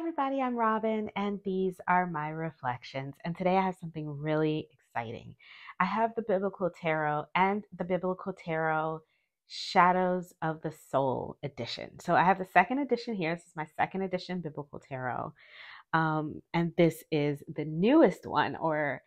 everybody, I'm Robin, and these are my reflections. And today I have something really exciting. I have the Biblical Tarot and the Biblical Tarot Shadows of the Soul edition. So I have the second edition here. This is my second edition Biblical Tarot. And this is the newest one, or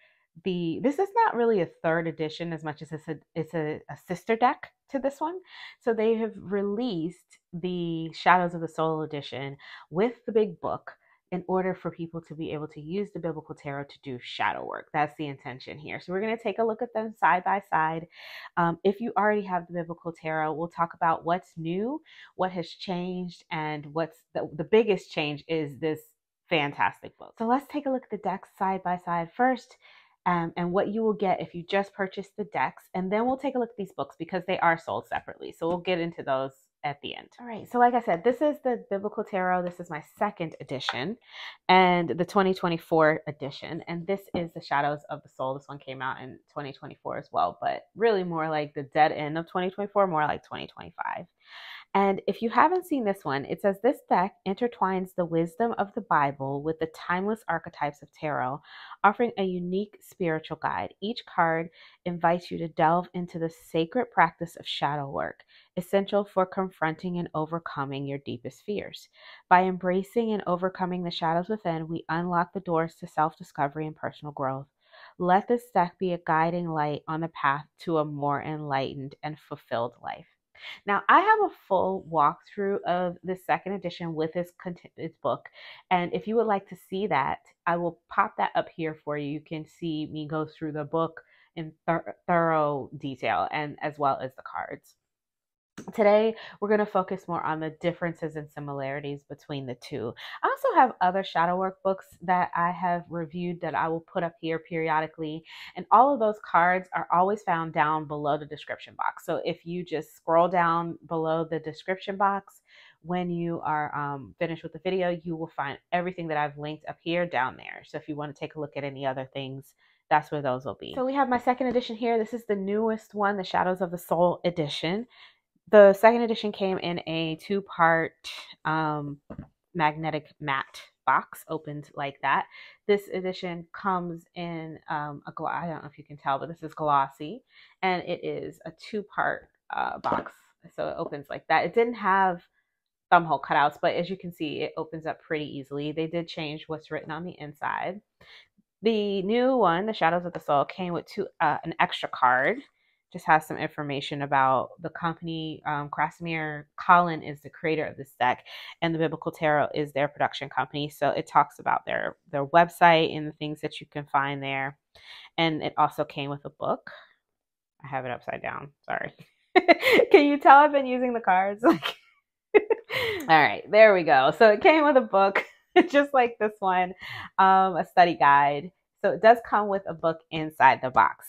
this is not really a third edition as much as it's a sister deck to this one. So they have released the Shadows of the Soul edition with the big book in order for people to be able to use the Biblical Tarot to do shadow work. That's the intention here. So we're going to take a look at them side by side. If you already have the Biblical Tarot, we'll talk about what's new, what has changed, and what's the biggest change is this fantastic book. So let's take a look at the decks side by side first, and what you will get if you just purchase the decks, and then we'll take a look at these books because they are sold separately. So we'll get into those at the end. All right, so like I said, this is the Biblical Tarot. This is my second edition and the 2024 edition, and this is the Shadows of the Soul. This one came out in 2024 as well, but really more like the dead end of 2024, more like 2025. And if you haven't seen this one, it says this deck intertwines the wisdom of the Bible with the timeless archetypes of tarot, offering a unique spiritual guide. Each card invites you to delve into the sacred practice of shadow work, essential for confronting and overcoming your deepest fears. By embracing and overcoming the shadows within, we unlock the doors to self-discovery and personal growth. Let this deck be a guiding light on the path to a more enlightened and fulfilled life. Now, I have a full walkthrough of the second edition with its book, and if you would like to see that, I will pop that up here for you. You can see me go through the book in thorough detail, and as well as the cards. Today, we're going to focus more on the differences and similarities between the two. I also have other shadow work books that I have reviewed that I will put up here periodically. And all of those cards are always found down below the description box. So if you just scroll down below the description box, when you are finished with the video, you will find everything that I've linked up here down there. So if you want to take a look at any other things, that's where those will be. So we have my second edition here. This is the newest one, the Shadows of the Soul edition. The second edition came in a two-part magnetic matte box, opened like that. This edition comes in I don't know if you can tell, but this is glossy, and it is a two-part box. So it opens like that. It didn't have thumbhole cutouts, but as you can see, it opens up pretty easily. They did change what's written on the inside. The new one, the Shadows of the Soul, came with an extra card. Just has some information about the company. Krasimir Collin is the creator of this deck, and the Biblical Tarot is their production company. So it talks about their website and the things that you can find there. And it also came with a book. I have it upside down. Sorry. Can you tell I've been using the cards? All right, there we go. So it came with a book, just like this one, a study guide. So it does come with a book inside the box.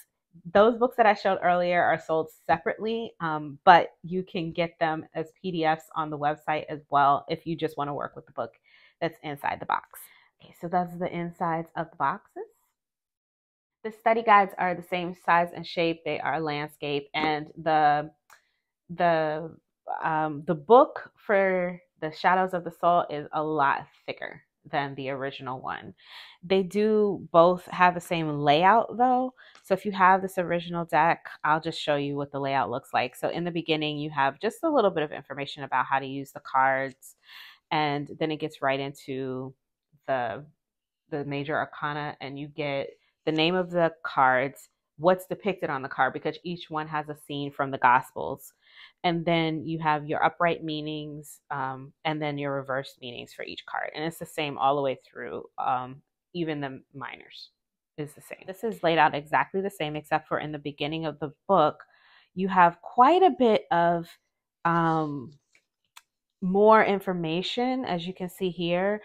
Those books that I showed earlier are sold separately, but you can get them as PDFs on the website as well if you just want to work with the book that's inside the box. Okay, so those are the insides of the boxes. The study guides are the same size and shape. They are landscape, and the book for the Shadows of the Soul is a lot thicker than the original one. They do both have the same layout though. So if you have this original deck, I'll just show you what the layout looks like. So in the beginning, you have just a little bit of information about how to use the cards, and then it gets right into the major arcana, and you get the name of the cards, what's depicted on the card, because each one has a scene from the Gospels. And then you have your upright meanings, and then your reverse meanings for each card. And it's the same all the way through. Even the minors is the same. This is laid out exactly the same, except for in the beginning of the book, you have quite a bit of more information, as you can see here,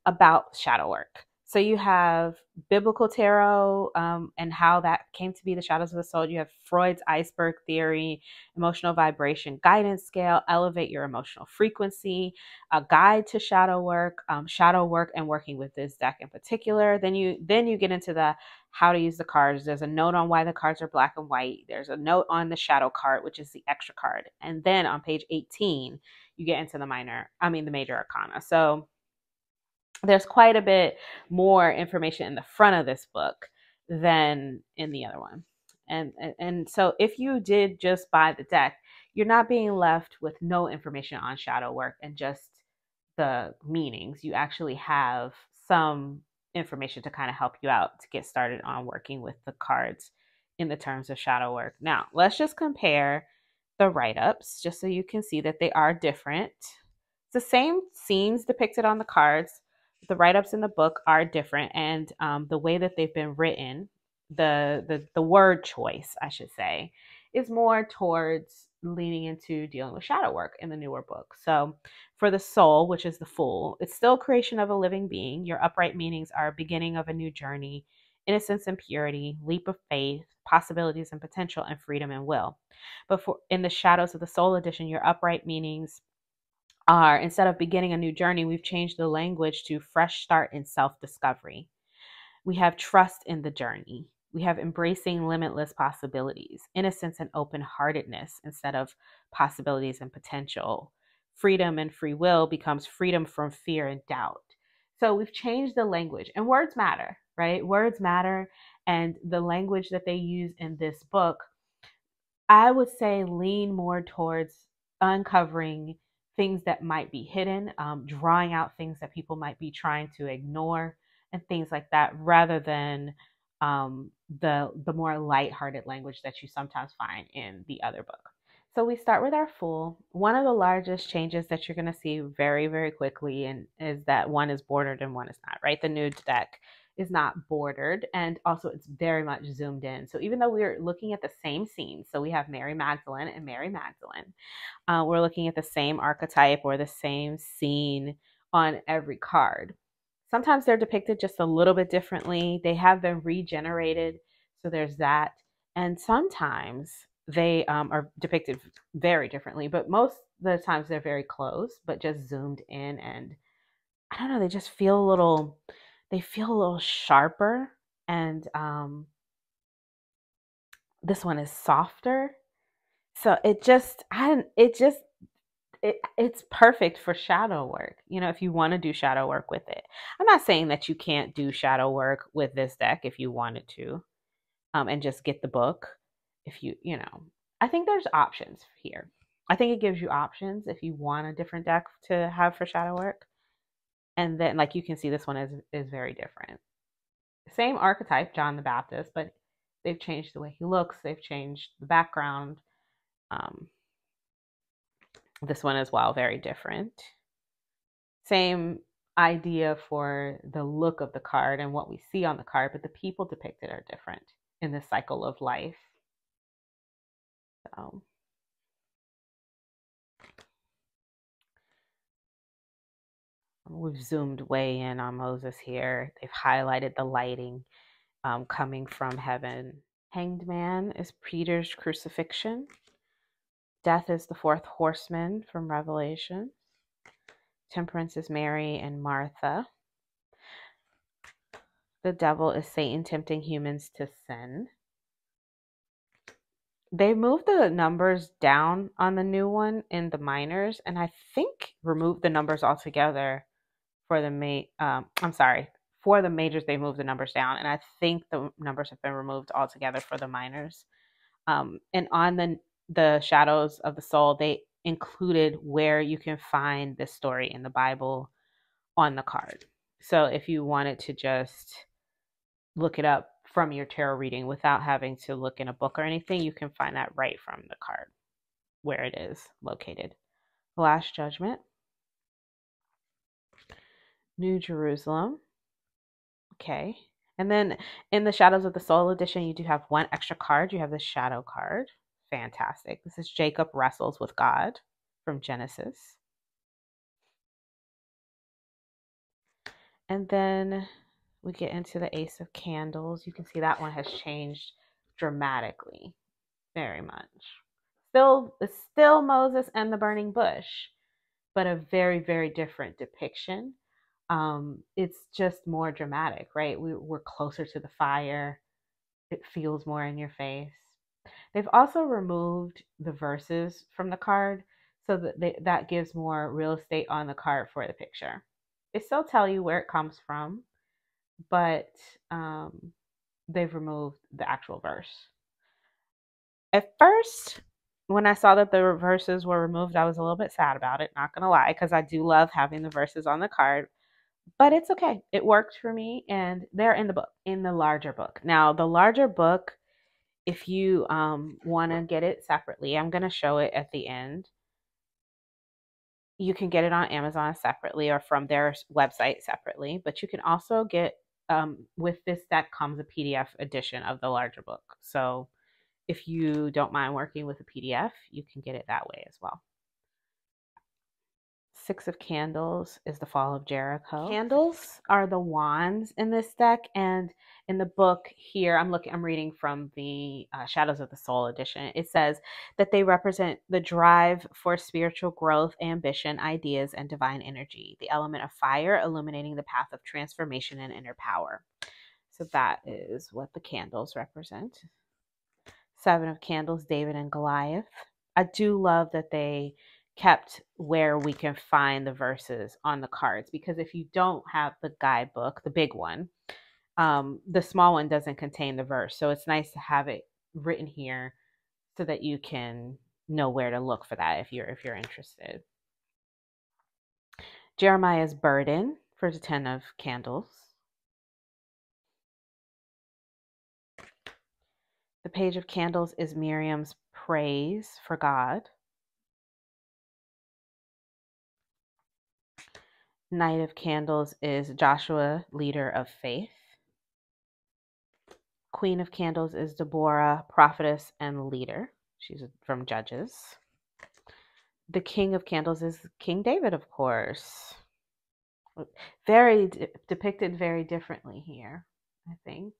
about shadow work. So you have Biblical Tarot, and how that came to be the Shadows of the Soul. You have Freud's iceberg theory, emotional vibration guidance scale, elevate your emotional frequency, a guide to shadow work and working with this deck in particular. Then you get into the how to use the cards. There's a note on why the cards are black and white. There's a note on the shadow card, which is the extra card. And then on page 18, you get into the major arcana. So there's quite a bit more information in the front of this book than in the other one. And so if you did just buy the deck, you're not being left with no information on shadow work and just the meanings. You actually have some information to kind of help you out to get started on working with the cards in the terms of shadow work. Now, let's just compare the write-ups just so you can see that they are different. It's the same scenes depicted on the cards. The write-ups in the book are different, and the way that they've been written, the word choice, I should say, is more towards leaning into dealing with shadow work in the newer book. So for the soul, which is the Fool, it's still creation of a living being. Your upright meanings are beginning of a new journey, innocence and purity, leap of faith, possibilities and potential, and freedom and will. But for in the Shadows of the Soul edition, your upright meanings are, instead of beginning a new journey, we've changed the language to fresh start in self-discovery. We have trust in the journey. We have embracing limitless possibilities, innocence and open heartedness instead of possibilities and potential. Freedom and free will becomes freedom from fear and doubt. So we've changed the language, and words matter, right? Words matter. And the language that they use in this book, I would say, lean more towards uncovering things that might be hidden, drawing out things that people might be trying to ignore, and things like that, rather than the more lighthearted language that you sometimes find in the other book. So we start with our Fool. One of the largest changes that you're going to see very, very quickly, and is that one is bordered and one is not, right? The new deck is not bordered, and also it's very much zoomed in. So even though we're looking at the same scene, so we have Mary Magdalene and Mary Magdalene, we're looking at the same archetype or the same scene on every card. Sometimes they're depicted just a little bit differently. They have been regenerated, so there's that. And sometimes they are depicted very differently, but most of the times they're very close, but just zoomed in. And I don't know, they just feel a little, they feel a little sharper. And this one is softer. So it's perfect for shadow work. You know, if you want to do shadow work with it. I'm not saying that you can't do shadow work with this deck if you wanted to, and just get the book. If you know, I think there's options here. I think it gives you options if you want a different deck to have for shadow work. And then, like you can see, this one is very different. Same archetype, John the Baptist, but they've changed the way he looks. They've changed the background. Um, this one as well, very different. Same idea for the look of the card and what we see on the card, but the people depicted are different in this cycle of life. So we've zoomed way in on Moses here. They've highlighted the lighting coming from heaven. Hanged Man is Peter's crucifixion. Death is the fourth horseman from Revelation. Temperance is Mary and Martha. The devil is Satan tempting humans to sin. They moved the numbers down on the new one in the minors, and I think removed the numbers altogether for the I'm sorry, for the majors they moved the numbers down, and I think the numbers have been removed altogether for the minors. And on the Shadows of the Soul, they included where you can find this story in the Bible on the card. So if you wanted to just look it up from your tarot reading without having to look in a book or anything, you can find that right from the card where it is located. Last Judgment, New Jerusalem. Okay. And then in the Shadows of the Soul edition, you do have one extra card. You have the Shadow card. Fantastic. This is Jacob wrestles with God from Genesis. And then we get into the Ace of Candles. You can see that one has changed dramatically, very much. It's still Moses and the burning bush, but a very, very different depiction. It's just more dramatic, right? We're closer to the fire. It feels more in your face. They've also removed the verses from the card so that that gives more real estate on the card for the picture. They still tell you where it comes from, but they've removed the actual verse. At first, when I saw that the verses were removed, I was a little bit sad about it, not gonna lie, because I do love having the verses on the card. But it's okay. It worked for me, and they're in the book, in the larger book. Now, the larger book, if you want to get it separately, I'm gonna show it at the end. You can get it on Amazon separately or from their website separately, but you can also get with this deck comes a PDF edition of the larger book. So if you don't mind working with a PDF, you can get it that way as well. Six of Candles is the fall of Jericho. Candles are the wands in this deck, and in the book here, I'm reading from the Shadows of the Soul edition. It says that they represent the drive for spiritual growth, ambition, ideas, and divine energy. The element of fire illuminating the path of transformation and inner power. So that is what the candles represent. Seven of Candles, David and Goliath. I do love that they kept where we can find the verses on the cards, because if you don't have the guidebook, the big one, the small one doesn't contain the verse. So it's nice to have it written here so that you can know where to look for that if you're interested. Jeremiah's burden for the 10 of Candles. The Page of Candles is Miriam's praise for God. Knight of Candles is Joshua, leader of faith. Queen of Candles is Deborah, prophetess and leader. She's from Judges. The King of Candles is King David, of course. Very depicted very differently here, I think.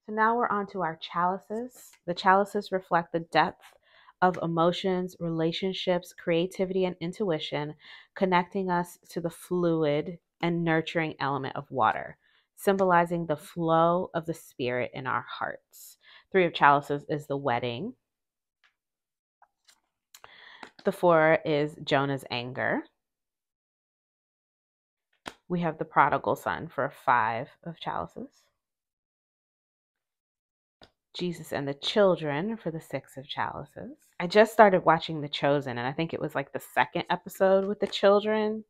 So now we're on to our chalices. The chalices reflect the depth of emotions, relationships, creativity, and intuition, connecting us to the fluid and nurturing element of water, symbolizing the flow of the spirit in our hearts. Three of Chalices is the wedding. The four is Jonah's anger. We have the prodigal son for Five of Chalices. Jesus and the children for the Six of Chalices. I just started watching The Chosen, and I think it was like the second episode with the children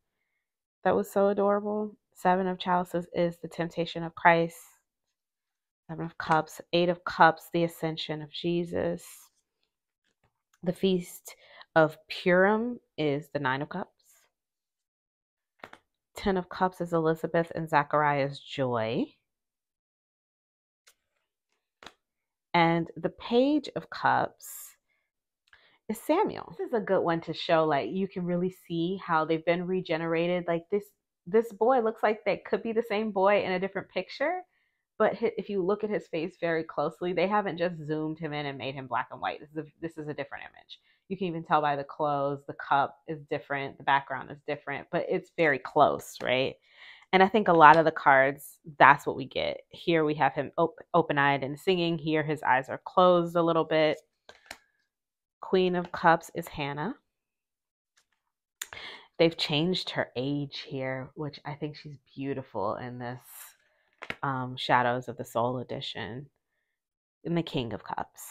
that was so adorable. Seven of Chalices is the temptation of Christ. Seven of Cups. Eight of Cups, the ascension of Jesus. The Feast of Purim is the Nine of Cups. 10 of Cups is Elizabeth and Zachariah's joy. And the Page of Cups is Samuel. This is a good one to show, like, you can really see how they've been regenerated. Like this boy looks like they could be the same boy in a different picture, but if you look at his face very closely, they haven't just zoomed him in and made him black and white. This is a different image. You can even tell by the clothes, the cup is different, the background is different, but it's very close, right? And I think a lot of the cards, that's what we get. Here we have him open-eyed and singing. Here his eyes are closed a little bit. Queen of Cups is Hannah. They've changed her age here, which I think she's beautiful in this Shadows of the Soul edition. And the King of Cups.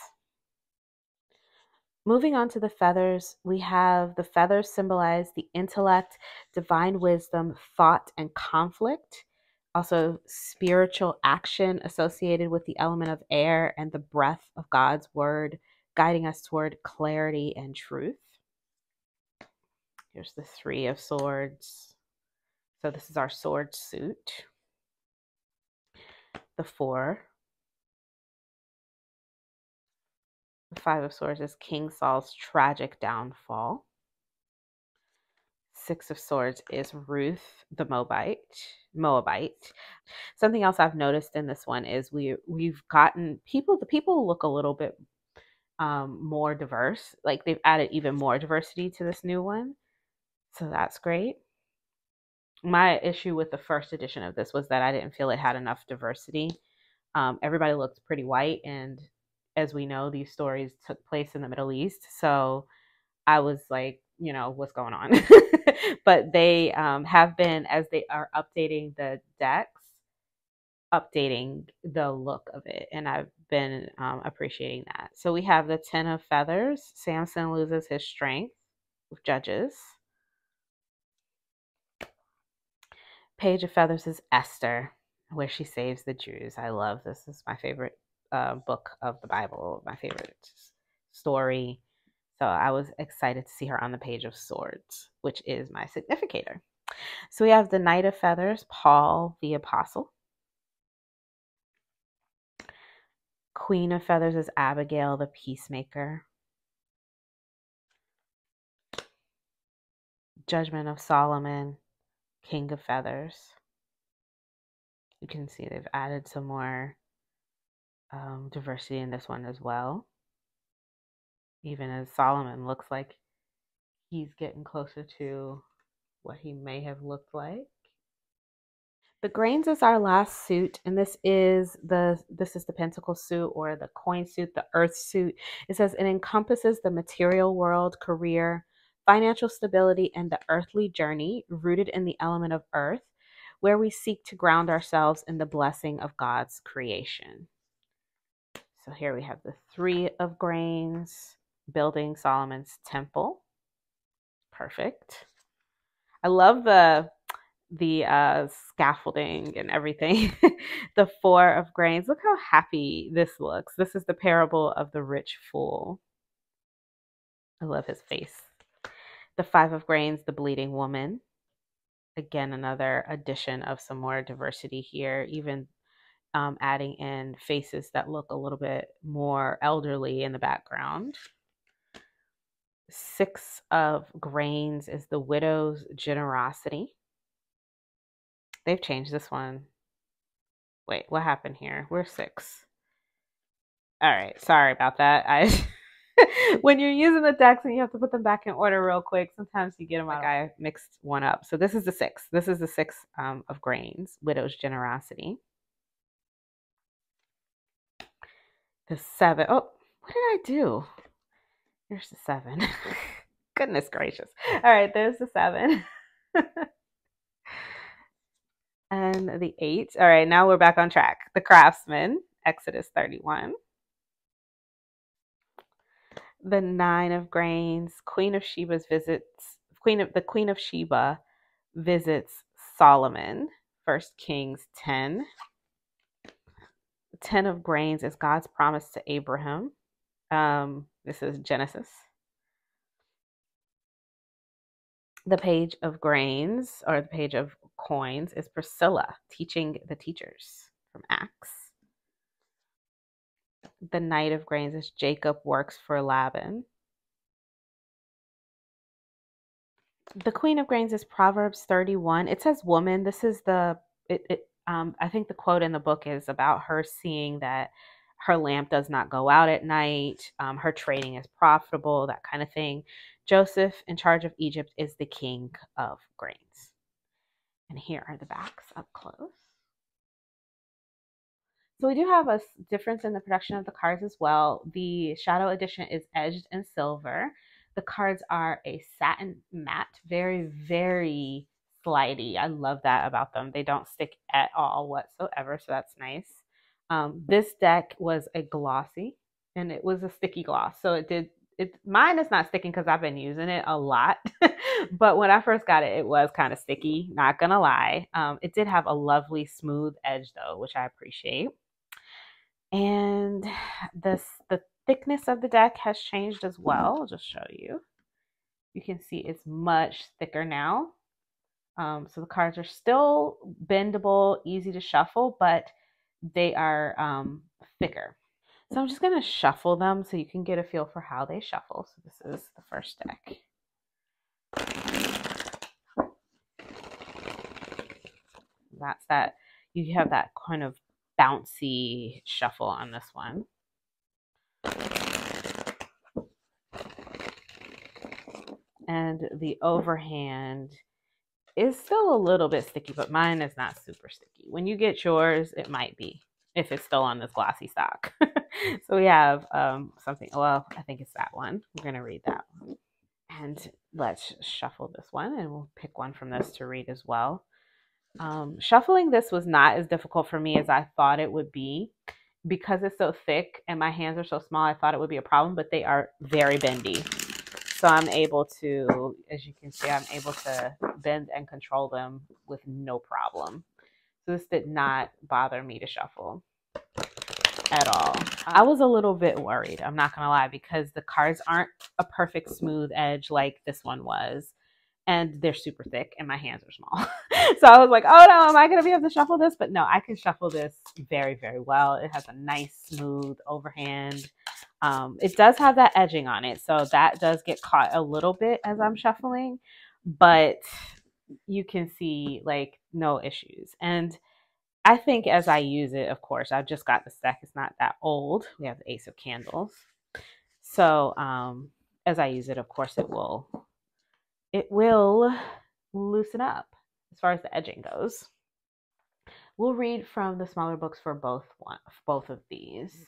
Moving on to the feathers, we have the feathers symbolize the intellect, divine wisdom, thought, and conflict. Also, spiritual action associated with the element of air and the breath of God's word, guiding us toward clarity and truth. Here's the Three of Swords. So this is our sword suit. The Four. The Five of Swords is King Saul's tragic downfall. Six of Swords is Ruth the Moabite. Something else I've noticed in this one is we've gotten the people look a little bit more diverse. Like they've added even more diversity to this new one. So that's great. My issue with the first edition of this was that I didn't feel it had enough diversity. Everybody looked pretty white, and as we know, these stories took place in the Middle East. So I was like what's going on. But they have been, as they are updating the decks, updating the look of it, and I've been appreciating that. So we have the 10 of Feathers. Samson loses his strength with Judges. Page of Feathers is Esther, where she saves the Jews. I love this. This is my favorite book of the Bible, my favorite story. So I was excited to see her on the Page of Swords, which is my significator. So we have the Knight of Feathers, Paul the Apostle. Queen of Feathers is Abigail the Peacemaker. Judgment of Solomon, King of Feathers. You can see they've added some more diversity in this one as well. Even as Solomon looks like he's getting closer to what he may have looked like. The Grains is our last suit, and this is the Pentacle suit, or the coin suit, the Earth suit. It says it encompasses the material world, career, financial stability, and the earthly journey rooted in the element of earth, where we seek to ground ourselves in the blessing of God's creation. So here we have the 3 of Grains, building Solomon's temple. Perfect. I love the scaffolding and everything. The 4 of Grains. Look how happy this looks. This is the parable of the rich fool. I love his face. The 5 of Grains, the bleeding woman. Again, another addition of some more diversity here, even adding in faces that look a little bit more elderly in the background. 6 of Grains is the widow's generosity. They've changed this one. Wait, what happened here? We're 6. All right, sorry about that. When you're using the decks and you have to put them back in order real quick, sometimes you get them out. I mixed one up. So this is the 6. This is the 6 of Grains, widow's generosity. The 7. Oh, what did I do? Here's the 7. Goodness gracious. All right, there's the 7. And the 8. All right, now we're back on track. The Craftsman, Exodus 31. The 9 of Grains, the Queen of Sheba visits Solomon, 1 Kings 10. The 10 of Grains is God's promise to Abraham. This is Genesis. The Page of Grains, or the Page of Coins, is Priscilla teaching the teachers from Acts. The Knight of Grains is Jacob works for Laban. The Queen of Grains is Proverbs 31. It says woman. This is I think the quote in the book is about her seeing that her lamp does not go out at night. Her trading is profitable, that kind of thing. Joseph, in charge of Egypt, is the King of Grains. And here are the backs up close. So we do have a difference in the production of the cards as well. The Shadow Edition is edged in silver. The cards are a satin matte, very, very slidey. I love that about them. They don't stick at all whatsoever, so that's nice. This deck was a glossy, and it was a sticky gloss. So mine is not sticking because I've been using it a lot. But when I first got it, it was kind of sticky, not gonna lie. It did have a lovely smooth edge though, which I appreciate. And the thickness of the deck has changed as well. I'll just show you. You can see it's much thicker now. So the cards are still bendable, easy to shuffle, but they are thicker. So I'm just going to shuffle them so you can get a feel for how they shuffle. So this is the first deck. That's that. You have that kind of bouncy shuffle on this one. And the overhand is still a little bit sticky, but mine is not super sticky. When you get yours, it might be, if it's still on this glossy stock. So we have something, well, I think it's that one. We're going to read that one. And let's shuffle this one, and we'll pick one from this to read as well. Shuffling this was not as difficult for me as I thought it would be. Because it's so thick and my hands are so small, I thought it would be a problem, but they are very bendy. So I'm able to, as you can see, I'm able to bend and control them with no problem. So this did not bother me to shuffle at all. I was a little bit worried, I'm not going to lie, because the cards aren't a perfect smooth edge like this one was. And they're super thick and my hands are small. So I was like, oh no, am I going to be able to shuffle this? But no, I can shuffle this very, very well. It has a nice, smooth overhand. It does have that edging on it. So that does get caught a little bit as I'm shuffling. But you can see like no issues. And I think as I use it, of course, I've just got the stack. It's not that old. We have the Ace of Candles. So as I use it, of course, it will loosen up as far as the edging goes. We'll read from the smaller books for both of these.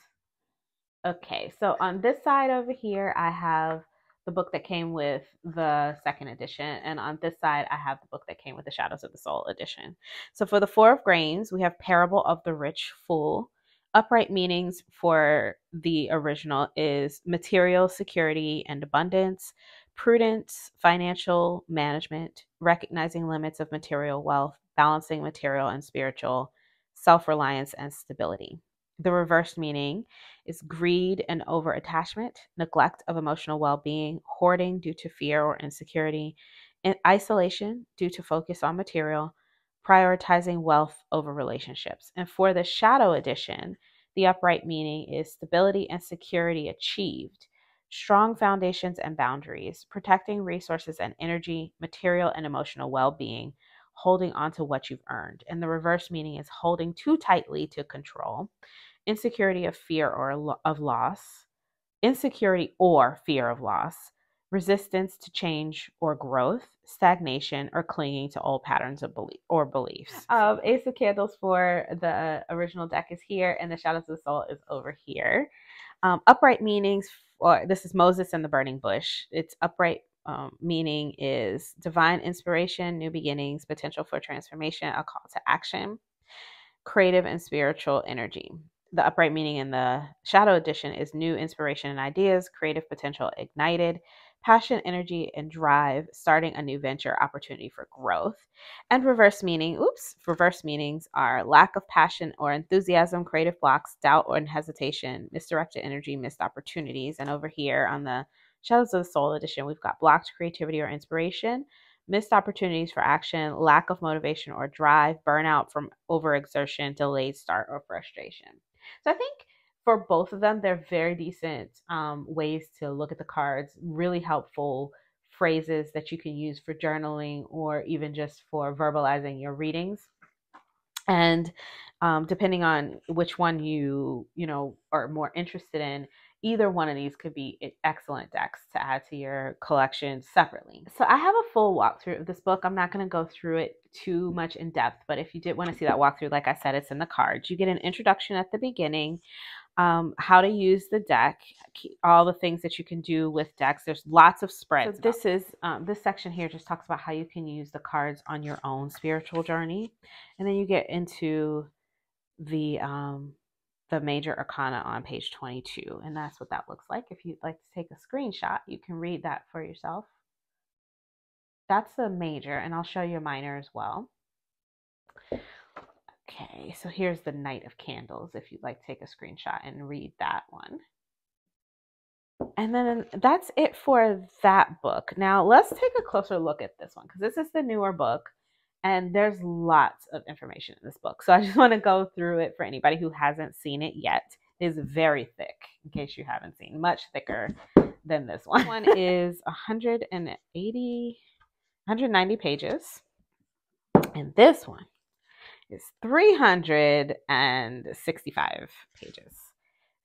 Okay, so on this side over here, I have the book that came with the second edition, and on this side, I have the book that came with the Shadows of the Soul edition. So for the Four of Grains, we have Parable of the Rich Fool. Upright meanings for the original is material security and abundance, prudence, financial management, recognizing limits of material wealth, balancing material and spiritual, self-reliance, and stability. The reversed meaning is greed and over-attachment, neglect of emotional well-being, hoarding due to fear or insecurity, and isolation due to focus on material, prioritizing wealth over relationships. And for the Shadow Edition, the upright meaning is stability and security achieved, strong foundations and boundaries, protecting resources and energy, material and emotional well-being, holding on to what you've earned. And the reverse meaning is holding too tightly to control, insecurity of fear or of loss, insecurity or fear of loss, resistance to change or growth, stagnation, or clinging to old patterns of beliefs. Ace of Candles for the original deck is here, and the Shadows of the Soul is over here. Upright meanings, this is Moses and the Burning Bush. Its upright meaning is divine inspiration, new beginnings, potential for transformation, a call to action, creative and spiritual energy. The upright meaning in the Shadow Edition is new inspiration and ideas, creative potential ignited, passion, energy, and drive, starting a new venture, opportunity for growth. And reverse meanings are lack of passion or enthusiasm, creative blocks, doubt or hesitation, misdirected energy, missed opportunities. And over here on the Shadows of the Soul Edition, we've got blocked creativity or inspiration, missed opportunities for action, lack of motivation or drive, burnout from overexertion, delayed start, or frustration. So I think for both of them, they're very decent ways to look at the cards, really helpful phrases that you can use for journaling or even just for verbalizing your readings. And depending on which one you are more interested in, either one of these could be excellent decks to add to your collection separately. So I have a full walkthrough of this book. I'm not going to go through it too much in depth, but if you did want to see that walkthrough, like I said, it's in the cards. You get an introduction at the beginning, how to use the deck, all the things that you can do with decks. There's lots of spreads. So this section here just talks about how you can use the cards on your own spiritual journey, and then you get into the major arcana on page 22, and that's what that looks like. If you'd like to take a screenshot, you can read that for yourself. That's the major, and I'll show you a minor as well. Okay, so here's the Knight of Candles, if you'd like to take a screenshot and read that one. And then that's it for that book. Now let's take a closer look at this one, because this is the newer book and there's lots of information in this book. So I just want to go through it for anybody who hasn't seen it yet. It is very thick, in case you haven't seen, much thicker than this one. This one is 190 pages. And this one is 365 pages.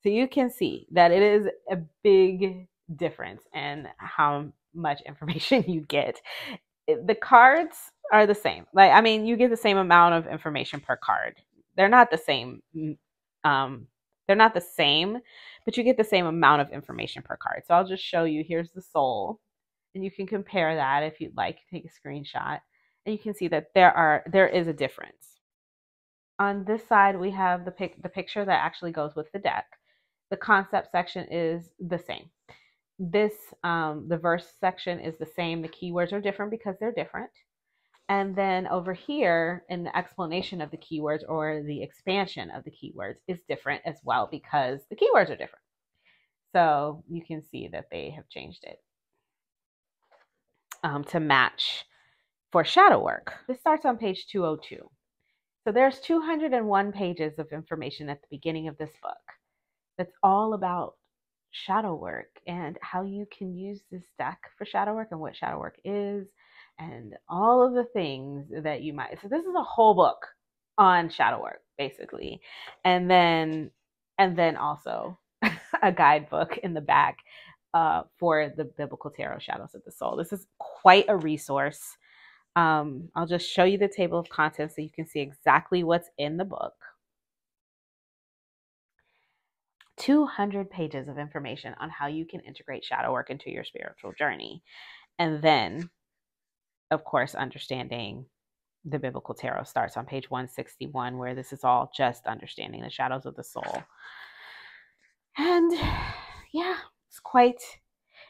So you can see that it is a big difference in how much information you get. The cards are the same. You get the same amount of information per card. They're not the same. But you get the same amount of information per card. So I'll just show you. Here's the Soul. And you can compare that if you'd like, take a screenshot. And you can see that there is a difference. On this side, we have the picture that actually goes with the deck. The concept section is the same. This the verse section is the same. The keywords are different because they're different. And then over here in the explanation of the keywords or the expansion of the keywords is different as well because the keywords are different. So you can see that they have changed it to match for shadow work. This starts on page 202. So there's 201 pages of information at the beginning of this book that's all about shadow work and how you can use this deck for shadow work and what shadow work is and all of the things that you might. So this is a whole book on shadow work basically. And then also a guidebook in the back for the Biblical Tarot Shadows of the Soul. This is quite a resource. I'll just show you the table of contents so you can see exactly what's in the book. 200 pages of information on how you can integrate shadow work into your spiritual journey. And then, of course, understanding the Biblical Tarot starts on page 161, where this is all just understanding the shadows of the soul. And yeah,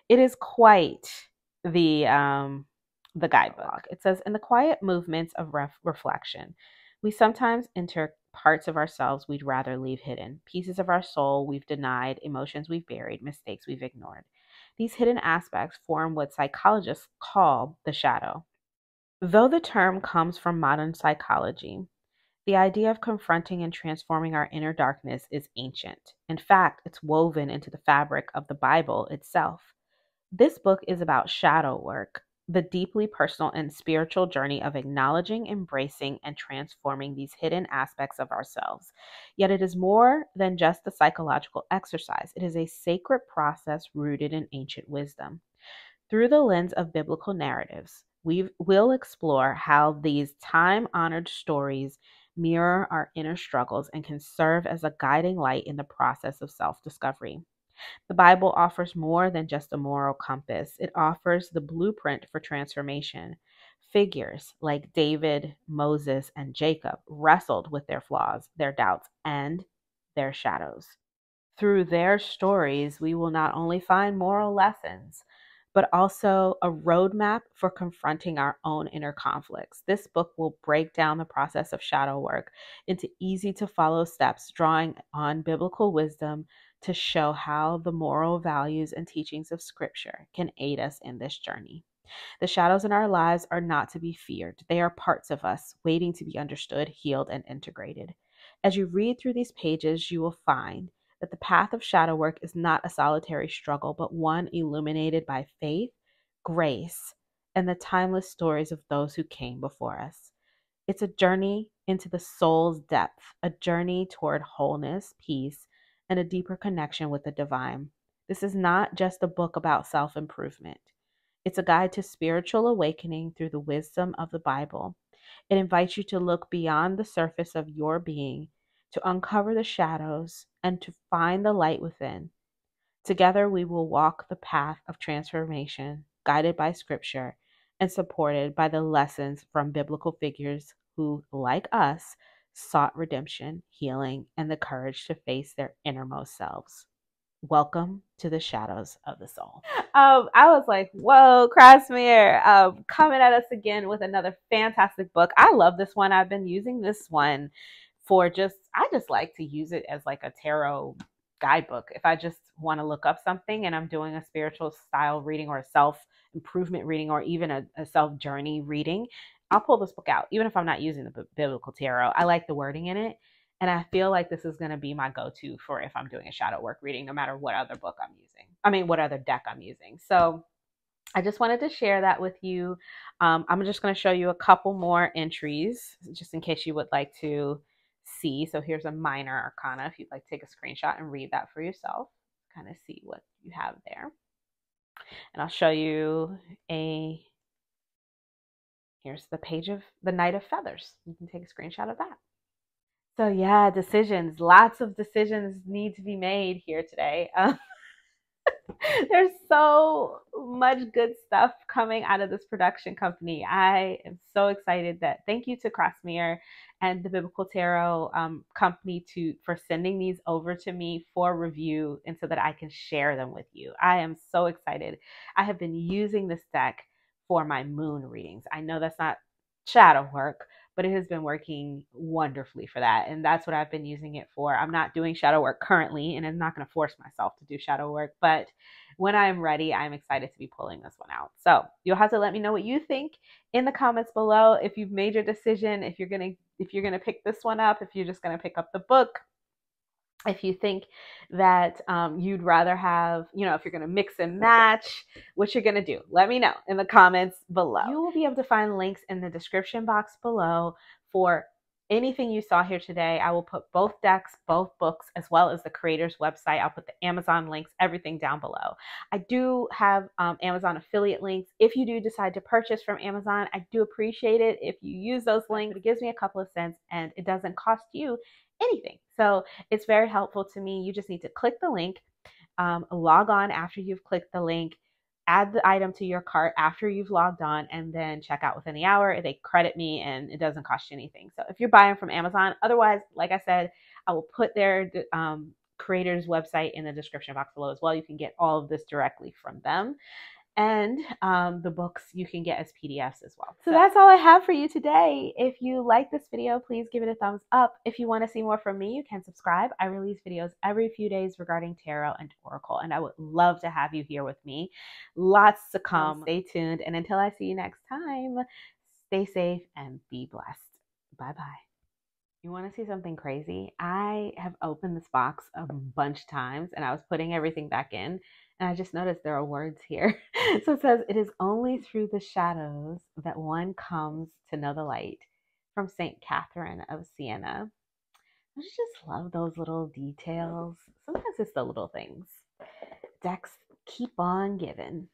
it is quite the guidebook. It says, in the quiet movements of reflection, we sometimes enter parts of ourselves we'd rather leave hidden, pieces of our soul we've denied, emotions we've buried, mistakes we've ignored. These hidden aspects form what psychologists call the shadow. Though the term comes from modern psychology, the idea of confronting and transforming our inner darkness is ancient. In fact, it's woven into the fabric of the Bible itself. This book is about shadow work, the deeply personal and spiritual journey of acknowledging, embracing, and transforming these hidden aspects of ourselves. Yet it is more than just a psychological exercise. It is a sacred process rooted in ancient wisdom. Through the lens of biblical narratives, we'll explore how these time-honored stories mirror our inner struggles and can serve as a guiding light in the process of self-discovery. The Bible offers more than just a moral compass. It offers the blueprint for transformation. Figures like David, Moses, and Jacob wrestled with their flaws, their doubts, and their shadows. Through their stories, we will not only find moral lessons, but also a roadmap for confronting our own inner conflicts. This book will break down the process of shadow work into easy to follow steps, drawing on biblical wisdom to show how the moral values and teachings of Scripture can aid us in this journey. The shadows in our lives are not to be feared. They are parts of us waiting to be understood, healed, and integrated. As you read through these pages, you will find that the path of shadow work is not a solitary struggle, but one illuminated by faith, grace, and the timeless stories of those who came before us. It's a journey into the soul's depth, a journey toward wholeness, peace, and a deeper connection with the divine. This is not just a book about self-improvement. It's a guide to spiritual awakening through the wisdom of the Bible. It invites you to look beyond the surface of your being, to uncover the shadows, and to find the light within. Together, we will walk the path of transformation, guided by Scripture and supported by the lessons from biblical figures who, like us, sought redemption, healing, and the courage to face their innermost selves. Welcome to the shadows of the soul. I was like, whoa, Craftsmere, coming at us again with another fantastic book. I love this one. I've been using this one I just like to use it as like a tarot guidebook. If I just want to look up something and I'm doing a spiritual style reading or a self-improvement reading or even a self-journey reading, I'll pull this book out, even if I'm not using the biblical tarot. I like the wording in it. And I feel like this is going to be my go-to for if I'm doing a shadow work reading, no matter what other book I'm using. What other deck I'm using. So I just wanted to share that with you. I'm just going to show you a couple more entries, just in case you would like to see. So here's a minor arcana, if you'd like to take a screenshot and read that for yourself, kind of see what you have there. And I'll show you here's the page of the Knight of Feathers. You can take a screenshot of that. So yeah, decisions. Lots of decisions need to be made here today. There's so much good stuff coming out of this production company. I am so excited that thank you to Crossmere and the Biblical Tarot company for sending these over to me for review and so that I can share them with you. I am so excited. I have been using this deck for my moon readings. I know that's not shadow work, but it has been working wonderfully for that. And that's what I've been using it for. I'm not doing shadow work currently, and I'm not going to force myself to do shadow work, but when I'm ready, I'm excited to be pulling this one out. So you'll have to let me know what you think in the comments below. If you've made your decision, if you're gonna pick this one up, if you're just gonna pick up the book, if you think that you'd rather have, if you're going to mix and match, what you're going to do, let me know in the comments below. You will be able to find links in the description box below for anything you saw here today. I will put both decks, both books, as well as the creator's website. I'll put the Amazon links, everything down below. I do have Amazon affiliate links. If you do decide to purchase from Amazon, I do appreciate it if you use those links. It gives me a couple of cents and it doesn't cost you anything. So it's very helpful to me. You just need to click the link, log on after you've clicked the link, add the item to your cart after you've logged on, and then check out within the hour. They credit me and it doesn't cost you anything. So if you're buying from Amazon, otherwise, like I said, I will put their creator's website in the description box below as well. You can get all of this directly from them. And the books you can get as PDFs as well. So that's all I have for you today. If you like this video, please give it a thumbs up. If you want to see more from me, you can subscribe. I release videos every few days regarding tarot and oracle, and I would love to have you here with me. Lots to come. Stay tuned. And until I see you next time, stay safe and be blessed. Bye-bye. You want to see something crazy? I have opened this box a bunch of times and I was putting everything back in and I just noticed there are words here. So it says, "It is only through the shadows that one comes to know the light," from St. Catherine of Siena. I just love those little details. Sometimes it's the little things. Decks keep on giving.